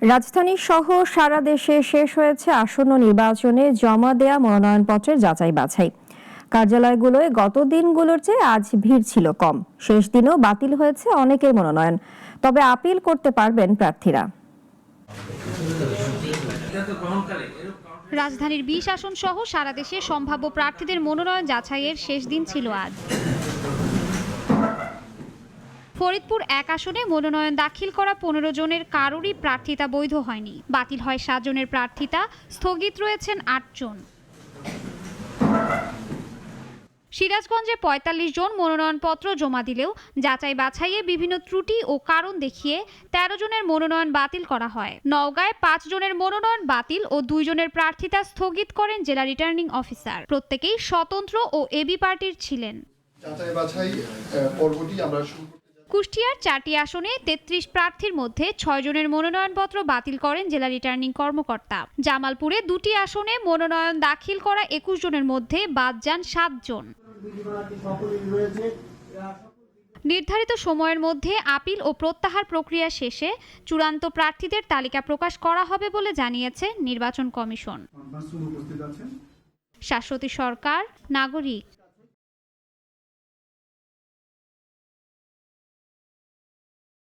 রাজধানী সহ সারা দেশে শেষ হয়েছে আসন্ন নির্বাচনে জমা দেয়া মনোনয়নপত্রের যাচাই বাছাই। কার্যালয়গুলোয় গত দিনগুলোর চেয়ে আজ ভিড় ছিল কম। শেষ দিনেও বাতিল হয়েছে অনেকের মনোনয়ন, তবে আপিল করতে পারবেন প্রার্থীরা। রাজধানীর ২০ আসন সহ সারা দেশে সম্ভাব্য প্রার্থীদের মনোনয়ন যাচাইয়ের শেষ দিন ছিল আজ। ফরিদপুর ১ আসনে মনোনয়ন দাখিল করা ১৫ জনের কারোরই প্রার্থিতা বৈধ হয়নি। বাতিল হয় ৭ জনের প্রার্থিতা, স্থগিত রয়েছেন ৮ জন। সিরাজগঞ্জে ৪৫ জন মনোনয়নপত্র জমা দিলেও যাচাই বাছাইয়ে বিভিন্ন ত্রুটি ও কারণ দেখিয়ে ১৩ জনের মনোনয়ন বাতিল করা হয়। নওগাঁয় ৫ জনের মনোনয়ন বাতিল ও ২ জনের প্রার্থিতা স্থগিত করেন জেলা রিটার্নিং অফিসার। প্রত্যেকেই স্বতন্ত্র ও এবি পার্টির ছিলেন। যাচাই বাছাই পর্বটি আমরা শুরু করতে যাচ্ছি। কুষ্টিয়ার ৪টি আসনে ৩৩ প্রার্থীর মধ্যে ৬ জনের মনোনয়নপত্র বাতিল করেন জেলা রিটার্নিং কর্মকর্তা। জামালপুরে ২টি আসনে মনোনয়ন দাখিল করা ২১ জনের মধ্যে বাদ যান ৭ জন। নির্ধারিত সময়ের মধ্যে আপিল ও প্রত্যাহার প্রক্রিয়া শেষে চূড়ান্ত প্রার্থীদের তালিকা প্রকাশ করা হবে বলে জানিয়েছে নির্বাচন কমিশন। শাশ্বতী সরকার, নাগরিক।